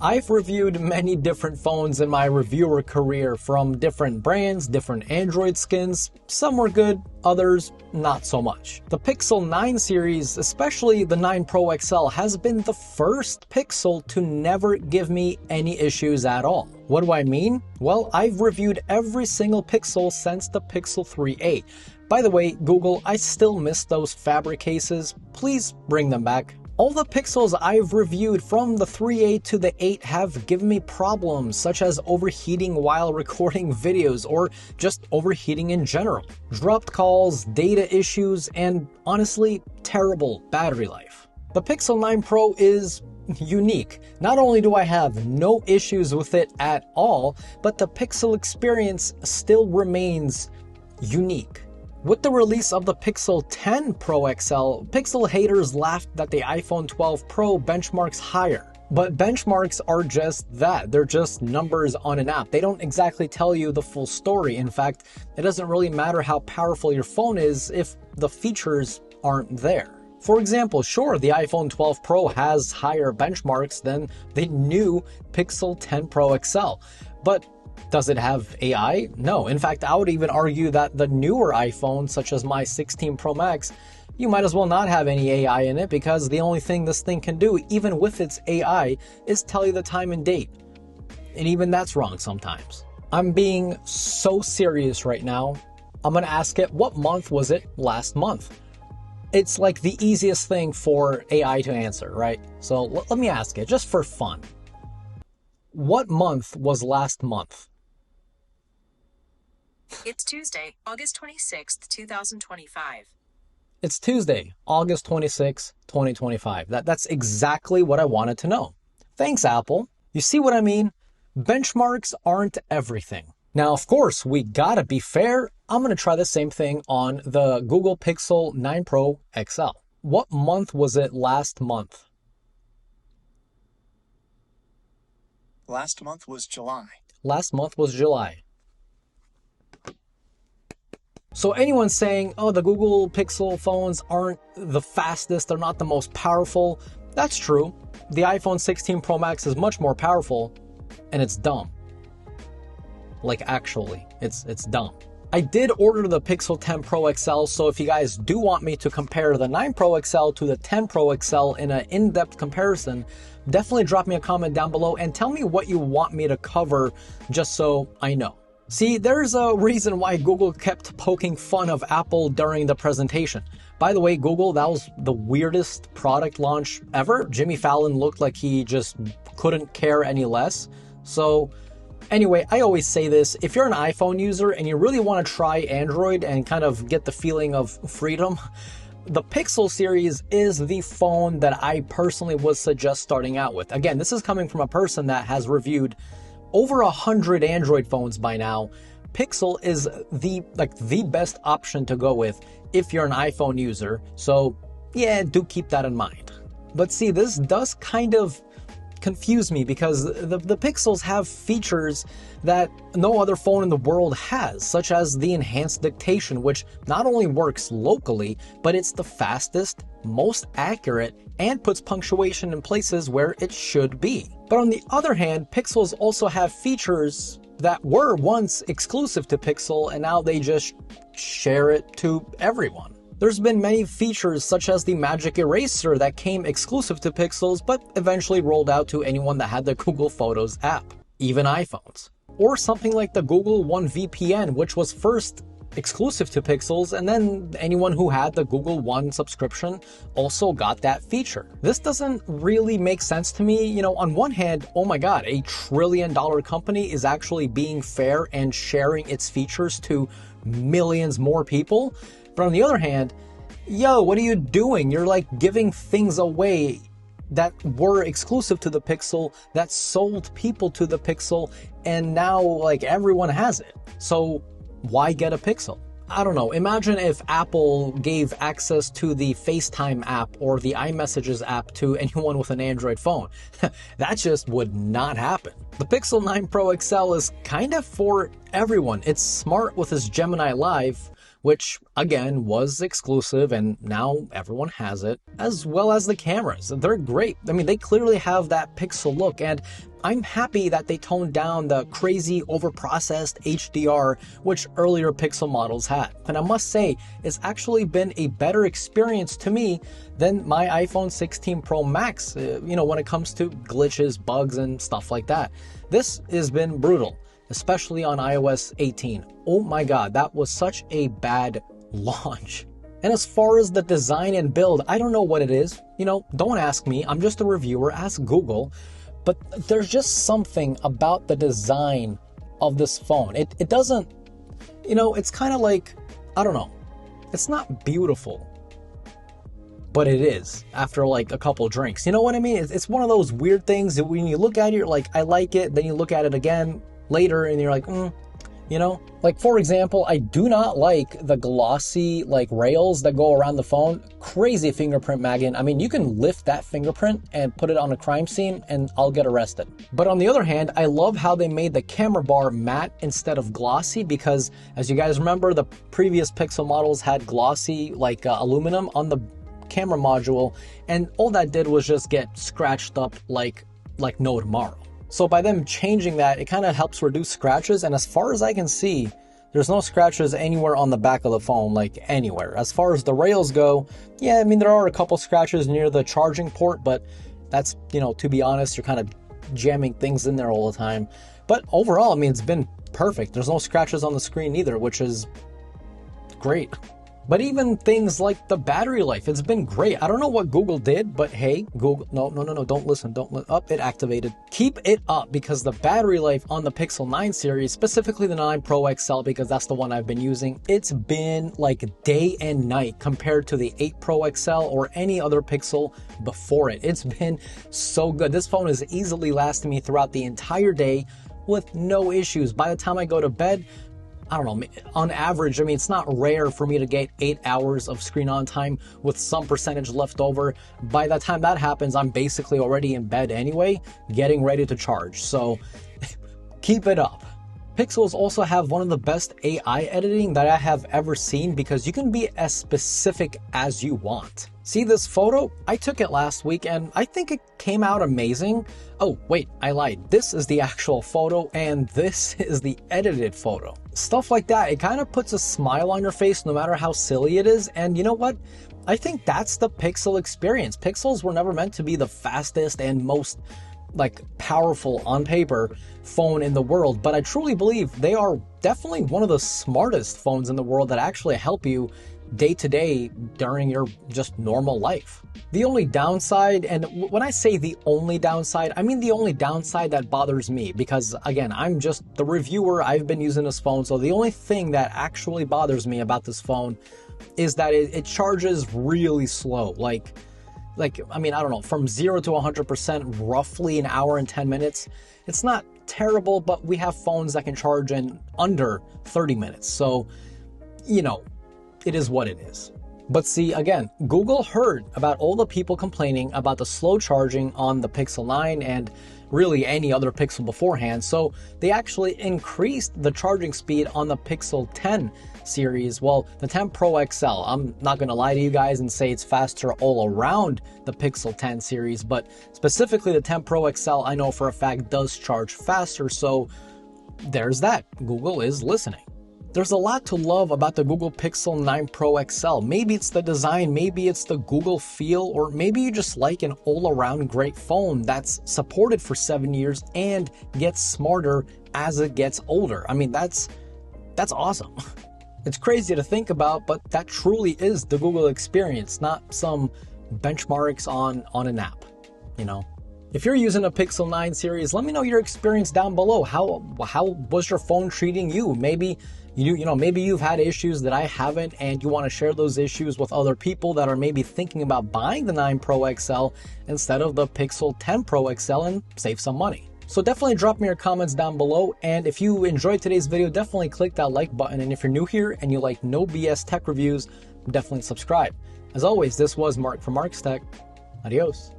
I've reviewed many different phones in my reviewer career from different brands, different Android skins. Some were good, others not so much. The Pixel 9 series, especially the 9 Pro XL, has been the first Pixel to never give me any issues at all. What do I mean? Well, I've reviewed every single Pixel since the Pixel 3a. By the way, Google, I still miss those fabric cases. Please bring them back. All the Pixels I've reviewed from the 3a to the 8 have given me problems such as overheating while recording videos or just overheating in general, dropped calls, data issues, and honestly, terrible battery life. The Pixel 9 Pro is unique. Not only do I have no issues with it at all, but the Pixel experience still remains unique. With the release of the Pixel 10 Pro XL, Pixel haters laughed that the iPhone 12 Pro benchmarks higher. But benchmarks are just that. They're just numbers on an app. They don't exactly tell you the full story. In fact, it doesn't really matter how powerful your phone is if the features aren't there. For example, sure, the iPhone 12 Pro has higher benchmarks than the new Pixel 10 Pro XL, but does it have AI? No. In fact, I would even argue that the newer iPhones, such as my 16 Pro Max, you might as well not have any AI in it because the only thing this thing can do, even with its AI, is tell you the time and date. And even that's wrong sometimes. I'm being so serious right now. I'm gonna ask it, what month was it last month? It's like the easiest thing for AI to answer, right? So let me ask it, just for fun. What month was last month? It's Tuesday, August 26th, 2025. It's Tuesday, August 26, 2025. That's exactly what I wanted to know. Thanks, Apple. You see what I mean? Benchmarks aren't everything. Now, of course, we gotta be fair. I'm gonna try the same thing on the Google Pixel 9 Pro XL. What month was it last month? Last month was July. Last month was July. So anyone saying, oh, the Google Pixel phones aren't the fastest, they're not the most powerful, that's true. The iPhone 16 Pro Max is much more powerful, and it's dumb. Like actually, it's dumb. I did order the Pixel 10 Pro XL, so if you guys do want me to compare the 9 Pro XL to the 10 Pro XL in an in-depth comparison, definitely drop me a comment down below and tell me what you want me to cover just so I know. See, there's a reason why Google kept poking fun of Apple during the presentation. By the way, Google, that was the weirdest product launch ever. Jimmy Fallon looked like he just couldn't care any less. So anyway, I always say this, if you're an iPhone user and you really want to try Android and kind of get the feeling of freedom, the Pixel series is the phone that I personally would suggest starting out with. Again, this is coming from a person that has reviewed over 100 Android phones by now. Pixel is the best option to go with if you're an iPhone user. So yeah, do keep that in mind. But see, this does kind of confuse me because the Pixels have features that no other phone in the world has, such as the enhanced dictation, which not only works locally, but it's the fastest, most accurate, and puts punctuation in places where it should be. But on the other hand, Pixels also have features that were once exclusive to Pixel and now they just share it to everyone. There's been many features such as the Magic Eraser that came exclusive to Pixels but eventually rolled out to anyone that had the Google Photos app, even iPhones. Or something like the Google One VPN, which was first exclusive to Pixels, and then anyone who had the Google One subscription also got that feature. This doesn't really make sense to me. You know, on one hand, oh my god, $1 trillion company is actually being fair and sharing its features to millions more people. But on the other hand, yo, what are you doing? You're like giving things away that were exclusive to the Pixel, that sold people to the Pixel, and now like everyone has it. So why get a Pixel? I don't know. Imagine if Apple gave access to the FaceTime app or the iMessages app to anyone with an Android phone. That just would not happen. The Pixel 9 Pro XL is kind of for everyone. It's smart with its Gemini Live, which again was exclusive and now everyone has it, as well as the cameras. They're great. I mean, they clearly have that Pixel look, and I'm happy that they toned down the crazy overprocessed HDR which earlier Pixel models had. And I must say, it's actually been a better experience to me than my iPhone 16 Pro Max, when it comes to glitches, bugs, and stuff like that. This has been brutal, especially on iOS 18. Oh my god, that was such a bad launch. And as far as the design and build, I don't know what it is. Don't ask me. I'm just a reviewer. Ask Google. But there's just something about the design of this phone. It doesn't, it's kind of like, I don't know. It's not beautiful, but it is after like a couple drinks. You know what I mean? It's one of those weird things that when you look at it, you're like, I like it. Then you look at it again later and you're like, Like, for example, I do not like the glossy rails that go around the phone. Crazy fingerprint, Megan. I mean, you can lift that fingerprint and put it on a crime scene and I'll get arrested. But on the other hand, I love how they made the camera bar matte instead of glossy, because as you guys remember, the previous Pixel models had glossy aluminum on the camera module, and all that did was just get scratched up like no tomorrow. So by them changing that, it kind of helps reduce scratches, and as far as I can see, there's no scratches anywhere on the back of the phone, anywhere. As far as the rails go, yeah, I mean, there are a couple scratches near the charging port, but that's, to be honest, you're kind of jamming things in there all the time. But overall, I mean, it's been perfect. There's no scratches on the screen either, which is great. But even things like the battery life, it's been great. I don't know what Google did, but hey, Google, no, don't listen, it activated. Keep it up, because the battery life on the Pixel 9 series, specifically the 9 Pro XL, because that's the one I've been using, it's been like day and night compared to the 8 Pro XL or any other Pixel before it. It's been so good. This phone is easily lasting me throughout the entire day with no issues. By the time I go to bed, I don't know, on average, I mean, it's not rare for me to get 8 hours of screen on time with some percentage left over. By the time that happens, I'm basically already in bed anyway, getting ready to charge. So keep it up. Pixels also have one of the best AI editing that I have ever seen, because you can be as specific as you want. See this photo? I took it last week and I think it came out amazing. Oh, wait, I lied. This is the actual photo and this is the edited photo. Stuff like that, it kind of puts a smile on your face no matter how silly it is. And you know what? I think that's the Pixel experience. Pixels were never meant to be the fastest and most powerful on paper phone in the world, but I truly believe they are definitely one of the smartest phones in the world that actually help you day to day during your just normal life. The only downside, and when I say the only downside, I mean the only downside that bothers me, because again, I'm just the reviewer, I've been using this phone, so the only thing that actually bothers me about this phone is that it charges really slow. I mean, I don't know, from 0 to 100%, roughly an hour and 10 minutes. It's not terrible, but we have phones that can charge in under 30 minutes. So, it is what it is. But see, again, Google heard about all the people complaining about the slow charging on the Pixel 9 and really any other Pixel beforehand. So they actually increased the charging speed on the Pixel 10 series. Well, the 10 Pro XL, I'm not going to lie to you guys and say it's faster all around the Pixel 10 series, but specifically the 10 Pro XL, I know for a fact does charge faster. So there's that. Google is listening. There's a lot to love about the Google Pixel 9 Pro XL. Maybe it's the design, maybe it's the Google feel, or maybe you just like an all-around great phone that's supported for 7 years and gets smarter as it gets older. I mean, that's awesome. It's crazy to think about, but that truly is the Google experience, not some benchmarks on an app, If you're using a Pixel 9 series, let me know your experience down below. How was your phone treating you? Maybe maybe you've had issues that I haven't, and you want to share those issues with other people that are maybe thinking about buying the 9 Pro XL instead of the Pixel 10 Pro XL and save some money. So definitely drop me your comments down below, and if you enjoyed today's video, definitely click that like button, and if you're new here and you like no BS tech reviews, definitely subscribe. As always, this was Mark from Mark's Tech. Adios.